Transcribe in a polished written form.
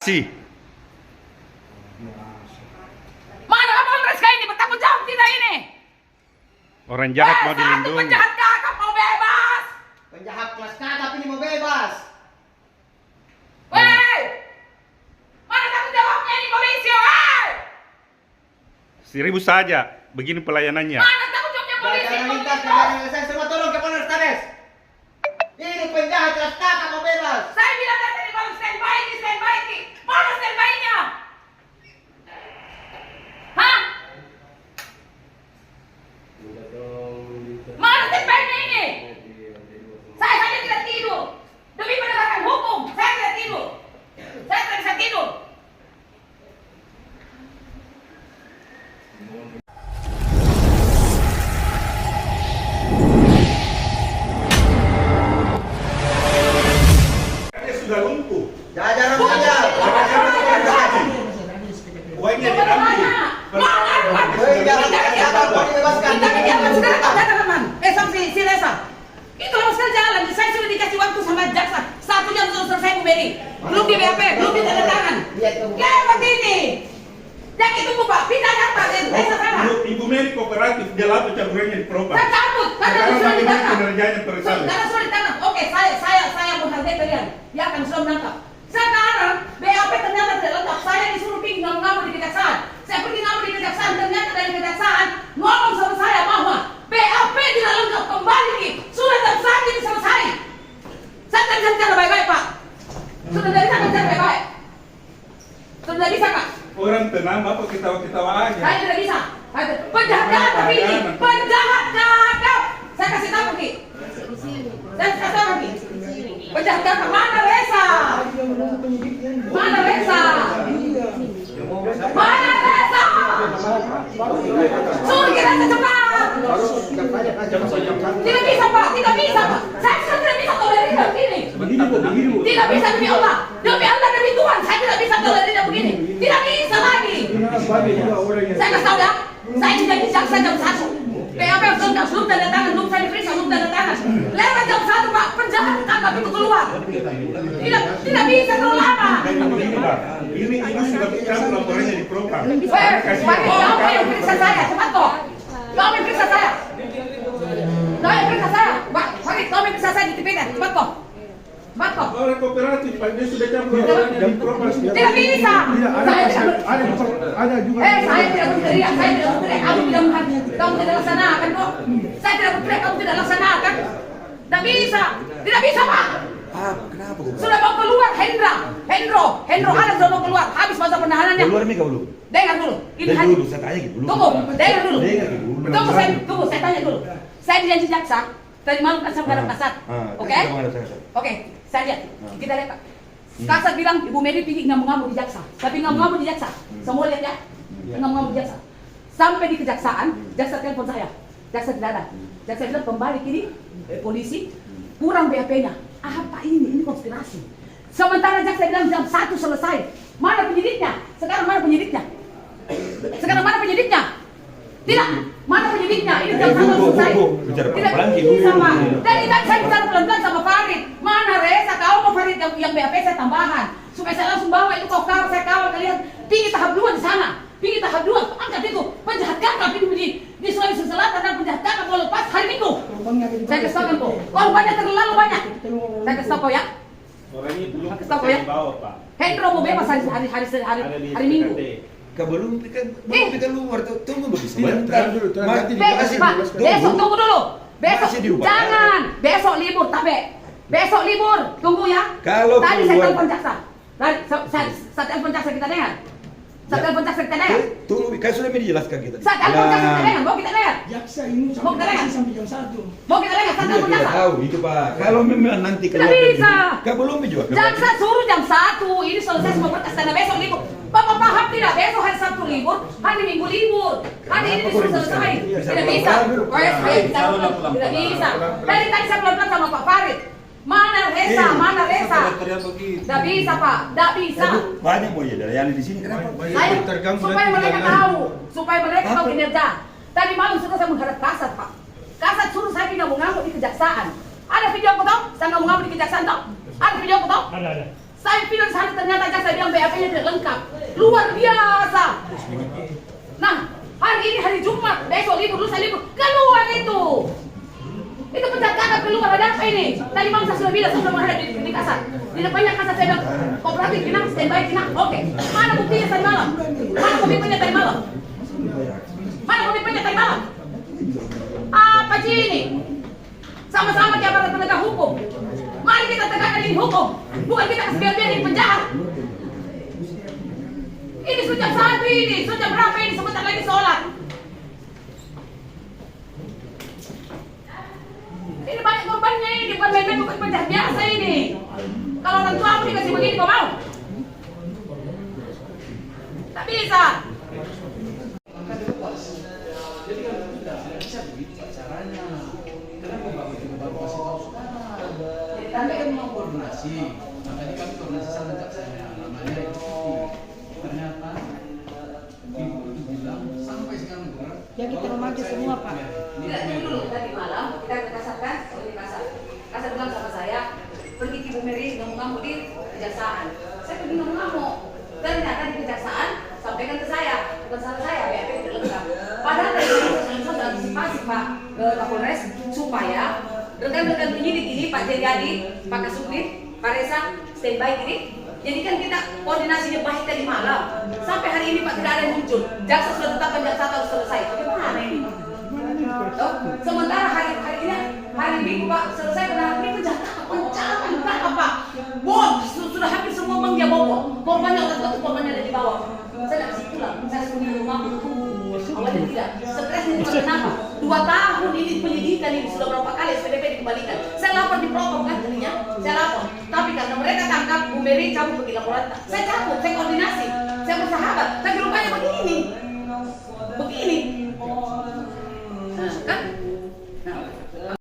Sih. Mana Kapolres kali ini bertanggung jawab tidak ini? Orang jahat mau Satu dilindungi. penjahat kakap mau bebas. Penjahat kelas kakap ini mau bebas. Weh, mana tanggung jawabnya ini polisi? Weh, 1000 saja. Begini pelayanannya. mana tanggung jawabnya polisi? Jajaran lintas, jajaran lintas, semua tolong ke Polres Tares. Ini penjahat kelas kakap mau bebas. Saya bilang tadi mau standby ini. Mana standby-nya? Hah? Mana standby-nya ini? Saya saja tidak tidur. Demi penegakan hukum, saya tidak tidur. Saya tidak bisa tidur. Sudah lumpuh. Jajaran saja. Uangnya diambil. Penjahat kelas kakap mau dibebaskan. Kita jalan sekarang kau datang teman. Si Lesa. Itu lama sekali jalan. Saya sudah dikasih waktu sama jaksa. 1 jam sudah selesai Bu Mary. Belum di BAP, belum di tanda tangan. Lewat ini. Jangan tunggu Pak. Pindah apa? Lesa sana. Ibu Mary kooperatif, dia lapor caburannya di propam. Saya cabut. Karena Sekarang sudah bagaimana ditangkap. kinerjanya tersalah? Karena sudah ditangkap. Oke, saya menghargai kalian. Ya kan sudah menangkap. Sekarang BAP ternyata tidak lengkap. Saya disuruh pergi ngamuk di kejaksaan. Saya pergi ngamuk di kejaksaan. Ternyata dari kejaksaan ngomong sama saya bahwa BAP tidak lengkap. Kembali Ki. Sudah jam 1 ini selesai. Saya tidak bisa bicara baik-baik Pak. Sudah tidak bisa bicara baik-baik. Sudah tidak bisa Pak. Orang tenang, apa ketawa-ketawa aja. Saya tidak bisa. Penjahat kakap ini. Penjahat kakap. Saya kasih tahu Ki. Saya kasih tahu Ki. Penjahat kakap mana Reza? Mana Reza? Mana Reza? Suruh kita cepat. Tidak bisa Pak, tidak bisa Pak. Saya sudah tidak bisa tolerir begini. Tidak bisa demi Allah, demi Tuhan, saya tidak bisa tolerir begini. Tidak bisa lagi. Saya kasih tahu ya, saya tidak bisa jaksa jam 1. BAP belum tanda tangan, belum saya diperiksa, belum tanda tangan. Lewat jam 1 Pak, penjahat kakap itu keluar. Tidak bisa terlalu lama. Ini sudah dicabut laporannya di propam. Kau yang periksa saya, cepat kok. Kau yang periksa saya. Kau yang periksa saya. Pak, Farid, kau yang periksa saya di TPN, cepat kok. Cepat kok. Orang kooperatif, Pak, dia sudah cabut laporannya di propam. Tidak bisa. Ada juga. Saya tidak berteriak, saya tidak berteriak. Aku tidak menghargai. Kamu tidak laksanakan kok. Saya tidak berteriak, kamu tidak laksanakan. Tidak bisa. Tidak bisa Pak. Kenapa? Sudah mau keluar Hendro ada sudah mau keluar. Habis masa penahanannya. Keluar nih kau dulu. Dengar dulu. Dengar dulu, saya tanya gitu dulu. Tunggu, dengar dulu. Dulu. Saya tanya dulu. Saya dijanji jaksa. Tadi malam kan saya menghadap kasat. Oke? Oke, saya lihat. Kita lihat Pak. Kasat bilang Ibu Mary pergi ngamuk-ngamuk di jaksa. Tapi ngamuk-ngamuk di jaksa. Semua lihat ya. Ngamuk-ngamuk di jaksa. Sampai di kejaksaan, jaksa telepon saya. Jaksa tidak ada. Jaksa bilang kembali kini polisi kurang BAP-nya. Apa ini? Ini konspirasi. Sementara jaksa bilang jam 1 selesai. Mana penyidiknya? Sekarang mana penyidiknya? Tidak. Mana penyidiknya? Ini jam 1 selesai. Tidak bisa Pak. Dari tadi saya bicara pelan-pelan sama Farid. Mana Reza? Kau mau Farid yang BAP saya tambahan. Supaya saya langsung bawa itu kau kawal, saya kawal kalian. Tinggi tahap 2 di sana. Tinggi tahap 2. Angkat itu. Penjahat kakap ini di Sulawesi Selatan dan penjahat kakap mau lepas hari Minggu. Saya kasih tahu kau. Korbannya terlalu banyak. Saya kasih tahu kau ya. Orangnya belum Kasih tahu kau ya. dibawa, Pak. Hendro mau bebas hari Minggu. Belum keluar, tunggu dulu sebentar. Besok tunggu dulu. Besok Masih diubah. jangan. Besok libur tapi. Besok libur. Tunggu ya. Kalau tadi saya keluar- telepon jaksa. Tadi saya telepon jaksa kita dengar. Saya telepon jaksa kita dengar. Tunggu, kan sudah dijelaskan kita. Saya telepon jaksa kita dengar. Mau kita dengar. Jaksa ini Mau kita dengar. sampai jam 1. Mau kita dengar. Saya Iya, telepon kita jaksa. tahu itu Pak. Kalau memang nanti Tidak keluar dari bisa. sini, kan belum juga. Jaksa suruh jam 1. Ini selesai semua berkas karena besok libur. Bapak paham tidak? Besok hari Sabtu libur, hari Minggu libur. Hari ini disuruh selesai. Tidak bisa. Saya bicara pelan. Tidak bisa. Tadi saya pelan-pelan sama Pak Farid. Mana Reza? Mana Reza? Tidak bisa Pak. Tidak bisa. Banyak mau ya dari di sini kenapa? Saya supaya mereka tahu. Supaya mereka tahu kinerja. Tadi malam sudah saya menghadap kasat Pak. Kasat suruh saya ngamuk-ngamuk di kejaksaan. Ada video aku tahu? Saya ngamuk-ngamuk di kejaksaan tahu? Ada video aku tahu? Ada. Saya pindah di sana ternyata jaksa bilang BAP-nya tidak lengkap. Luar biasa. Nah, hari ini hari Jumat, besok libur, lusa libur. Keluar itu. Itu penjagaan keluar, ada apa ini? Tadi malam saya sudah bilang, saya sudah menghadap di kasar. Di depannya kasar saya bilang, kooperatif Kinang, standby Kinang. Oke, mana buktinya tadi malam? Mana komitmennya tadi malam? Mana komitmennya tadi malam? Apa sih ini? Sama-sama di aparat penegak hukum. Mari kita tegakkan ini hukum. Bukan kita kasih biar-biar ini penjahat. Ini sudah jam 1 ini, sudah jam berapa ini? Sebentar lagi sholat. Ini banyak korbannya ini, bukan main-main, bukan penjahat biasa ini. Kalau orang tua aku dikasih begini, kau mau? Tak bisa. Jadi kalau tidak bisa begitu caranya. Kenapa Bapak itu baru kasih tahu sekarang? Kami kan mau koordinasi, makanya kami koordinasi sama jaksanya. Namanya itu ternyata ibu itu bilang sampai sekarang benar. Ya kita remaja semua Pak. Tidak, tunggu dulu. Tadi malam kita ke kasar kan? Di kasar. Kasar bilang sama saya, pergi ke Ibu Mary ngamuk-ngamuk di kejaksaan. Saya pergi ngamuk-ngamuk. Ternyata di kejaksaan sampaikan ke saya, bukan salah saya, BAP tidak lengkap. Padahal dari saya sudah antisipasi Pak Kapolres supaya rekan-rekan penyidik ini, Pak Jayadi, Pak Kasubdit, Pak Resa, standby ini. Jadi kan kita koordinasinya baik tadi malam. Sampai hari ini Pak tidak ada yang muncul. Jaksa sudah tetapkan jaksa harus selesai. Bagaimana ini? Oh, sementara hari ini hari Minggu Pak selesai benar ini pencahapan apa? Bom sudah hampir semua uang dia bawa. Korbannya otak-otak korbannya ada di bawah. Saya tidak bisa pulang. Saya sudah di rumah. Awalnya tidak. Stresnya juga kenapa? 2 tahun ini penyidikan ini sudah berapa kali SPDP dikembalikan. Saya lapor di Propam kan tadinya. Saya lapor. Tapi karena mereka tangkap Bu Mary cabut pergi laporan. Saya cabut. Saya koordinasi.